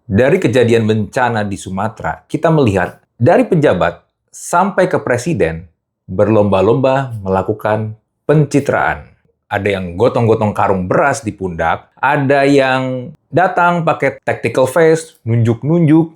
Dari kejadian bencana di Sumatera, kita melihat dari pejabat sampai ke presiden berlomba-lomba melakukan pencitraan. Ada yang gotong-gotong karung beras di pundak, ada yang datang pakai tactical vest, nunjuk-nunjuk,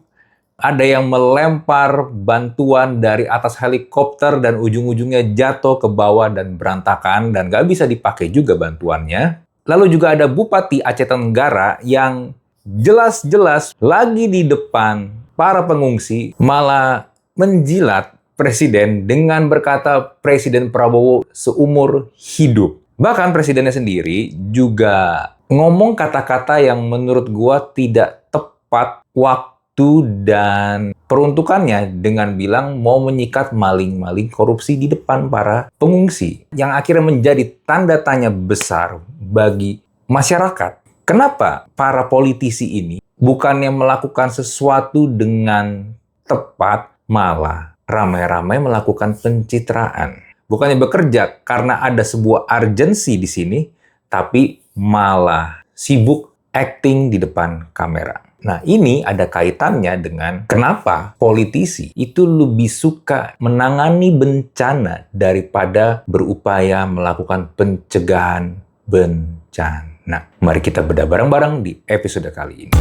ada yang melempar bantuan dari atas helikopter dan ujung-ujungnya jatuh ke bawah dan berantakan dan nggak bisa dipakai juga bantuannya. Lalu juga ada Bupati Aceh Tenggara yang jelas-jelas lagi di depan para pengungsi malah menjilat presiden dengan berkata Presiden Prabowo seumur hidup. Bahkan presidennya sendiri juga ngomong kata-kata yang menurut gua tidak tepat waktu dan peruntukannya dengan bilang mau menyikat maling-maling korupsi di depan para pengungsi. Yang akhirnya menjadi tanda tanya besar bagi masyarakat. Kenapa para politisi ini bukannya melakukan sesuatu dengan tepat, malah ramai-ramai melakukan pencitraan? Bukannya bekerja karena ada sebuah urgensi di sini, tapi malah sibuk acting di depan kamera. Nah, ini ada kaitannya dengan kenapa politisi itu lebih suka menangani bencana daripada berupaya melakukan pencegahan bencana. Nah, mari kita bedah bareng-bareng di episode kali ini.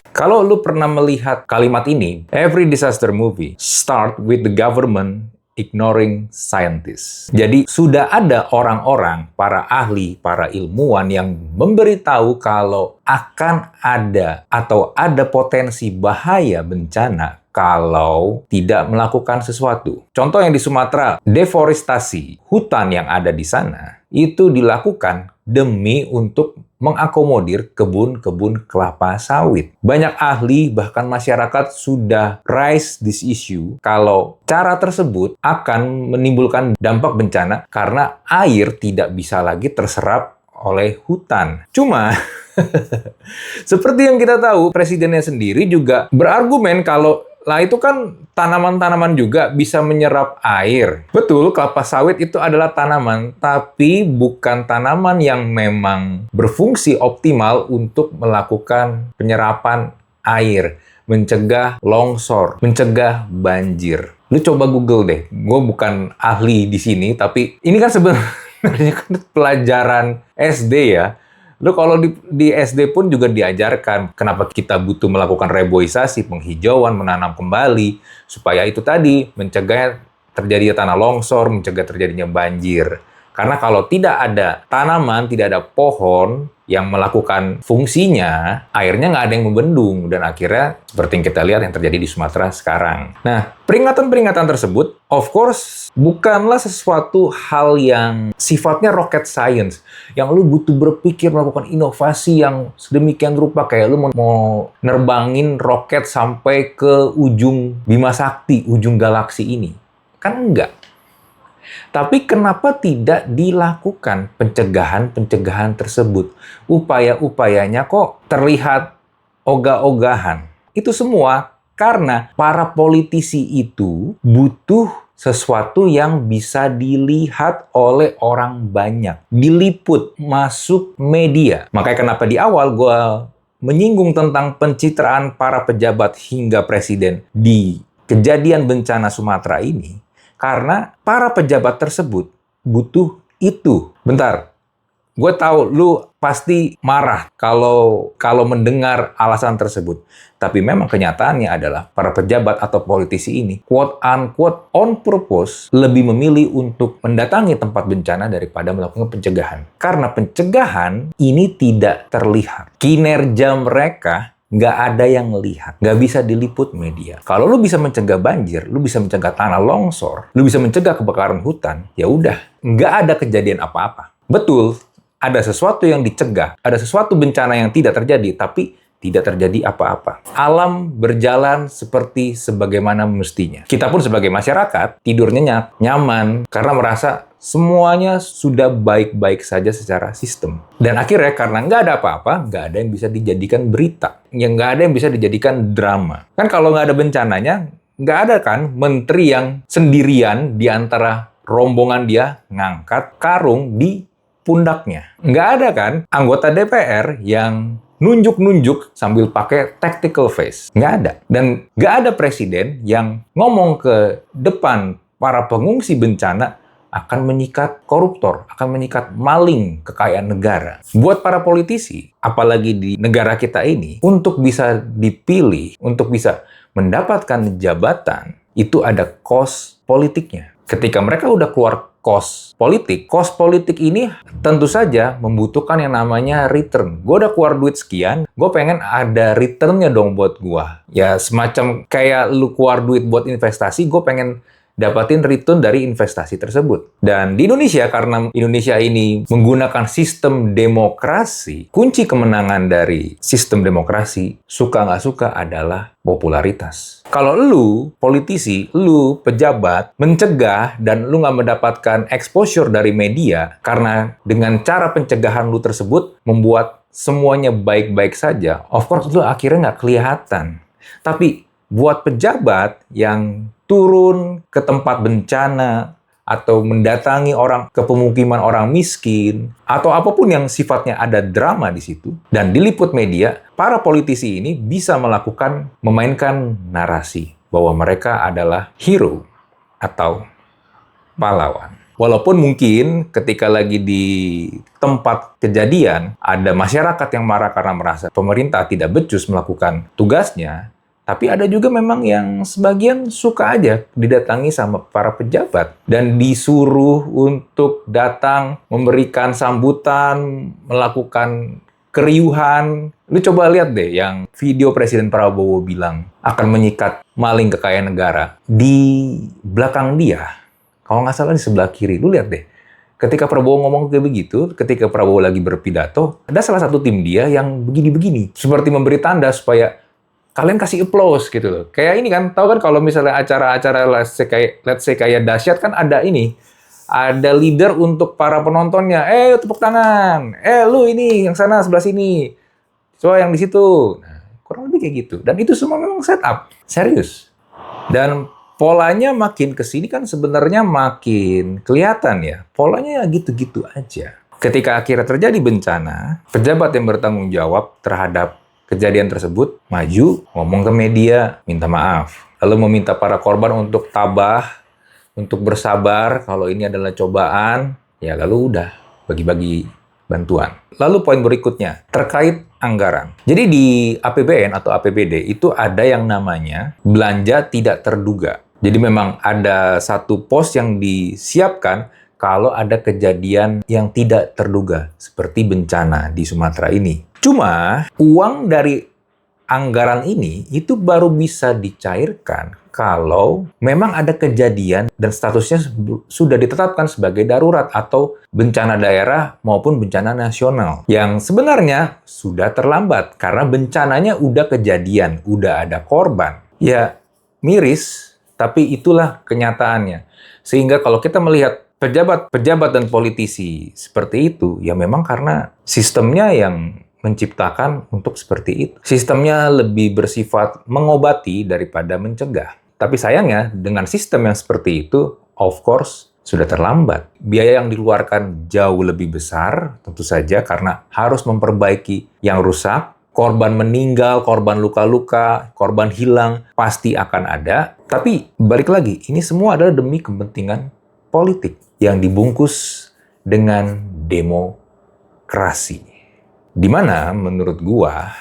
Kalau lu pernah melihat kalimat ini, every disaster movie start with the government ignoring scientists. Jadi sudah ada orang-orang, para ahli, para ilmuwan yang memberitahu kalau akan ada atau ada potensi bahaya bencana kalau tidak melakukan sesuatu. Contoh yang di Sumatera, deforestasi hutan yang ada di sana itu dilakukan demi untuk mengakomodir kebun-kebun kelapa sawit. Banyak ahli, bahkan masyarakat sudah raise this issue kalau cara tersebut akan menimbulkan dampak bencana karena air tidak bisa lagi terserap oleh hutan. Cuma, seperti yang kita tahu, presidennya sendiri juga berargumen kalau lah itu kan tanaman-tanaman juga bisa menyerap air. Betul, kelapa sawit itu adalah tanaman, tapi bukan tanaman yang memang berfungsi optimal untuk melakukan penyerapan air, mencegah longsor, mencegah banjir. Lu coba Google deh, gue bukan ahli di sini, tapi ini kan sebenarnya kan pelajaran SD ya. Lu kalau di SD pun juga diajarkan kenapa kita butuh melakukan reboisasi, penghijauan, menanam kembali, supaya itu tadi mencegah terjadinya tanah longsor, mencegah terjadinya banjir. Karena kalau tidak ada tanaman, tidak ada pohon yang melakukan fungsinya, airnya nggak ada yang membendung. Dan akhirnya seperti yang kita lihat yang terjadi di Sumatera sekarang. Nah, peringatan-peringatan tersebut, of course, bukanlah sesuatu hal yang sifatnya rocket science. Yang lu butuh berpikir melakukan inovasi yang sedemikian rupa. Kayak lu mau nerbangin roket sampai ke ujung Bima Sakti, ujung galaksi ini. Kan enggak. Tapi kenapa tidak dilakukan pencegahan-pencegahan tersebut? Upaya-upayanya kok terlihat ogah-ogahan. Itu semua karena para politisi itu butuh sesuatu yang bisa dilihat oleh orang banyak. Diliput, masuk media. Makanya kenapa di awal gue menyinggung tentang pencitraan para pejabat hingga presiden di kejadian bencana Sumatera ini. Karena para pejabat tersebut butuh itu. Bentar, gue tahu lu pasti marah kalau mendengar alasan tersebut. Tapi memang kenyataannya adalah para pejabat atau politisi ini, quote-unquote on purpose, lebih memilih untuk mendatangi tempat bencana daripada melakukan pencegahan. Karena pencegahan ini tidak terlihat. Kinerja mereka nggak ada yang melihat, nggak bisa diliput media. Kalau lu bisa mencegah banjir, lu bisa mencegah tanah longsor, lu bisa mencegah kebakaran hutan, ya udah, nggak ada kejadian apa-apa. Betul, ada sesuatu yang dicegah, ada sesuatu bencana yang tidak terjadi, tapi tidak terjadi apa-apa. Alam berjalan seperti sebagaimana mestinya. Kita pun sebagai masyarakat, tidurnya nyaman karena merasa semuanya sudah baik-baik saja secara sistem. Dan akhirnya karena nggak ada apa-apa, nggak ada yang bisa dijadikan berita. Yang nggak ada yang bisa dijadikan drama. Kan kalau nggak ada bencananya, nggak ada kan menteri yang sendirian di antara rombongan dia ngangkat karung di pundaknya. Nggak ada kan anggota DPR yang nunjuk-nunjuk sambil pakai tactical face. Nggak ada. Dan nggak ada presiden yang ngomong ke depan para pengungsi bencana akan menyikat koruptor, akan menyikat maling kekayaan negara. Buat para politisi, apalagi di negara kita ini, untuk bisa dipilih, untuk bisa mendapatkan jabatan, itu ada cost politiknya. Ketika mereka udah keluar cost politik ini tentu saja membutuhkan yang namanya return. Gue udah keluar duit sekian, gue pengen ada returnnya dong buat gue. Ya semacam kayak lu keluar duit buat investasi, gue pengen dapatin return dari investasi tersebut. Dan di Indonesia, karena Indonesia ini menggunakan sistem demokrasi, kunci kemenangan dari sistem demokrasi, suka nggak suka adalah popularitas. Kalau lu, politisi, lu, pejabat, mencegah dan lu nggak mendapatkan exposure dari media, karena dengan cara pencegahan lu tersebut membuat semuanya baik-baik saja, of course lu akhirnya nggak kelihatan. Tapi buat pejabat yang turun ke tempat bencana atau mendatangi orang ke pemukiman orang miskin atau apapun yang sifatnya ada drama di situ dan diliput media, para politisi ini bisa memainkan narasi bahwa mereka adalah hero atau pahlawan. Walaupun mungkin ketika lagi di tempat kejadian ada masyarakat yang marah karena merasa pemerintah tidak becus melakukan tugasnya, tapi ada juga memang yang sebagian suka aja didatangi sama para pejabat dan disuruh untuk datang memberikan sambutan, melakukan keriuhan. Lu coba lihat deh yang video Presiden Prabowo bilang akan menyikat maling kekayaan negara. Di belakang dia, kalau nggak salah di sebelah kiri, lu lihat deh. Ketika Prabowo ngomong kayak begitu, ketika Prabowo lagi berpidato, ada salah satu tim dia yang begini-begini. Seperti memberi tanda supaya kalian kasih applause gitu loh. Kayak ini kan, tahu kan kalau misalnya acara-acara let's say kayak dahsyat kan ada ini. Ada leader untuk para penontonnya. Tepuk tangan. Lu ini yang sana sebelah sini. Coba yang di situ. Nah, kurang lebih kayak gitu. Dan itu semua memang setup. Serius. Dan polanya makin kesini kan sebenarnya makin kelihatan ya. Polanya ya gitu-gitu aja. Ketika akhirnya terjadi bencana, pejabat yang bertanggung jawab terhadap kejadian tersebut maju, ngomong ke media, minta maaf. Lalu meminta para korban untuk tabah, untuk bersabar kalau ini adalah cobaan, ya lalu udah bagi-bagi bantuan. Lalu poin berikutnya, terkait anggaran. Jadi di APBN atau APBD itu ada yang namanya belanja tidak terduga. Jadi memang ada satu pos yang disiapkan kalau ada kejadian yang tidak terduga, seperti bencana di Sumatera ini. Cuma, uang dari anggaran ini itu baru bisa dicairkan kalau memang ada kejadian dan statusnya sudah ditetapkan sebagai darurat atau bencana daerah maupun bencana nasional. Yang sebenarnya sudah terlambat karena bencananya udah kejadian, udah ada korban. Ya, miris, tapi itulah kenyataannya. Sehingga kalau kita melihat pejabat dan politisi seperti itu, ya memang karena sistemnya yang menciptakan untuk seperti itu. Sistemnya lebih bersifat mengobati daripada mencegah. Tapi sayangnya, dengan sistem yang seperti itu, of course, sudah terlambat. Biaya yang dikeluarkan jauh lebih besar, tentu saja, karena harus memperbaiki yang rusak. Korban meninggal, korban luka-luka, korban hilang, pasti akan ada. Tapi, balik lagi, ini semua adalah demi kepentingan politik yang dibungkus dengan demokrasi. Di mana menurut gua,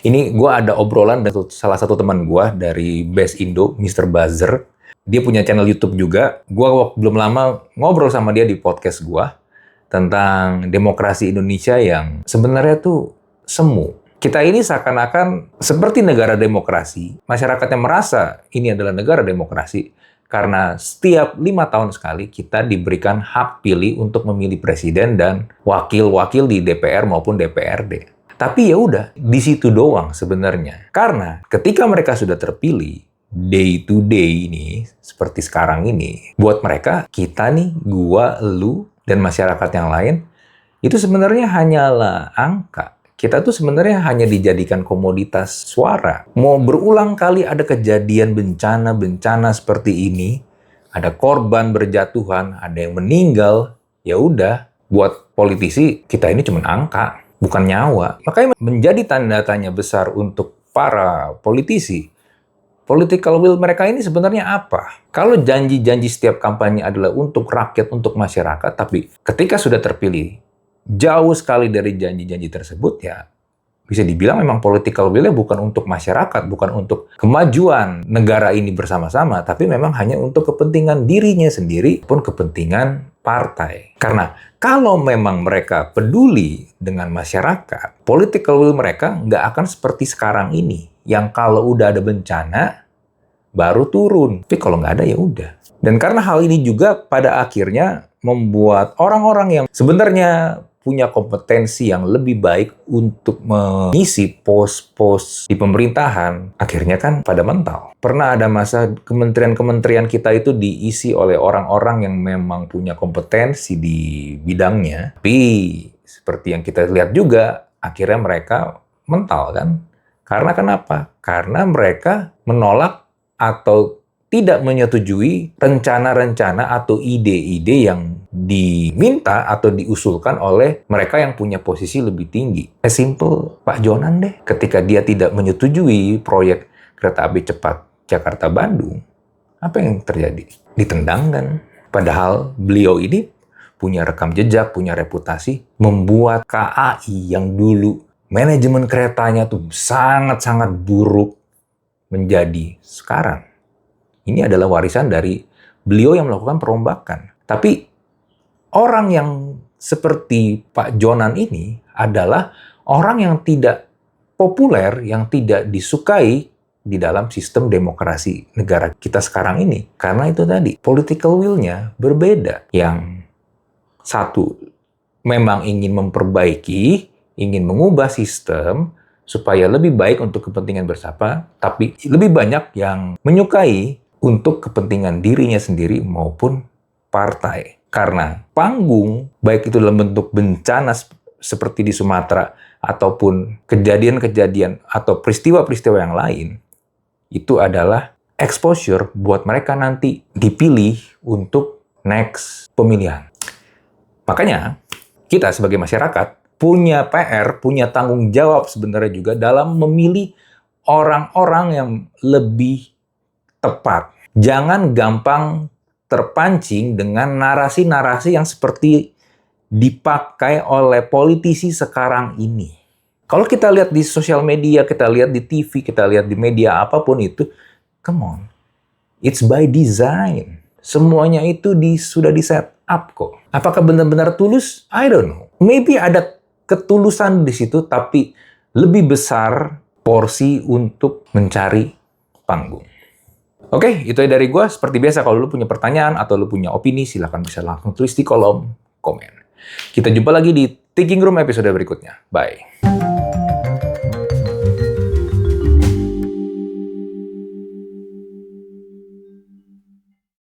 ini gua ada obrolan dengan salah satu teman gua dari Best Indo, Mr. Buzzer. Dia punya channel YouTube juga. Gua belum lama ngobrol sama dia di podcast gua tentang demokrasi Indonesia yang sebenarnya tuh semu. Kita ini seakan-akan seperti negara demokrasi. Masyarakatnya merasa ini adalah negara demokrasi karena setiap 5 tahun sekali kita diberikan hak pilih untuk memilih presiden dan wakil-wakil di DPR maupun DPRD. Tapi ya udah, di situ doang sebenarnya. Karena ketika mereka sudah terpilih, day to day ini, seperti sekarang ini, buat mereka, kita nih, gua, lu, dan masyarakat yang lain, itu sebenarnya hanyalah angka. Kita tuh sebenarnya hanya dijadikan komoditas suara. Mau berulang kali ada kejadian bencana seperti ini, ada korban berjatuhan, ada yang meninggal, ya udah, buat politisi, kita ini cuma angka, bukan nyawa. Makanya menjadi tanda tanya besar untuk para politisi. Political will mereka ini sebenarnya apa? Kalau janji-janji setiap kampanye adalah untuk rakyat, untuk masyarakat, tapi ketika sudah terpilih, jauh sekali dari janji-janji tersebut, ya bisa dibilang memang political will-nya bukan untuk masyarakat, bukan untuk kemajuan negara ini bersama-sama, tapi memang hanya untuk kepentingan dirinya sendiri, pun kepentingan partai. Karena kalau memang mereka peduli dengan masyarakat, political will mereka nggak akan seperti sekarang ini, yang kalau udah ada bencana, baru turun. Tapi kalau nggak ada, ya udah. Dan karena hal ini juga pada akhirnya membuat orang-orang yang sebenarnya punya kompetensi yang lebih baik untuk mengisi pos-pos di pemerintahan, akhirnya kan pada mental. Pernah ada masa kementerian-kementerian kita itu diisi oleh orang-orang yang memang punya kompetensi di bidangnya, tapi seperti yang kita lihat juga, akhirnya mereka mental kan. Karena kenapa? Karena mereka menolak atau tidak menyetujui rencana-rencana atau ide-ide yang diminta atau diusulkan oleh mereka yang punya posisi lebih tinggi. Simple Pak Jonan deh. Ketika dia tidak menyetujui proyek kereta api cepat Jakarta-Bandung, apa yang terjadi? Ditendangkan. Padahal beliau ini punya rekam jejak, punya reputasi, membuat KAI yang dulu manajemen keretanya tuh sangat-sangat buruk menjadi sekarang. Ini adalah warisan dari beliau yang melakukan perombakan. Tapi orang yang seperti Pak Jonan ini adalah orang yang tidak populer, yang tidak disukai di dalam sistem demokrasi negara kita sekarang ini. Karena itu tadi, political will-nya berbeda. Yang satu memang ingin memperbaiki, ingin mengubah sistem supaya lebih baik untuk kepentingan bersama, tapi lebih banyak yang menyukai untuk kepentingan dirinya sendiri maupun partai. Karena panggung, baik itu dalam bentuk bencana seperti di Sumatera, ataupun kejadian-kejadian atau peristiwa-peristiwa yang lain, itu adalah exposure buat mereka nanti dipilih untuk next pemilihan. Makanya, kita sebagai masyarakat punya PR, punya tanggung jawab sebenarnya juga dalam memilih orang-orang yang lebih tepat. Jangan gampang terpancing dengan narasi-narasi yang seperti dipakai oleh politisi sekarang ini. Kalau kita lihat di sosial media, kita lihat di TV, kita lihat di media apapun itu, come on, it's by design. Semuanya itu sudah di-set up kok. Apakah benar-benar tulus? I don't know. Maybe ada ketulusan di situ, tapi lebih besar porsi untuk mencari panggung. Oke, itu dari gue. Seperti biasa, kalau lu punya pertanyaan atau lu punya opini, silahkan bisa langsung tulis di kolom komen. Kita jumpa lagi di Thinking Room episode berikutnya. Bye.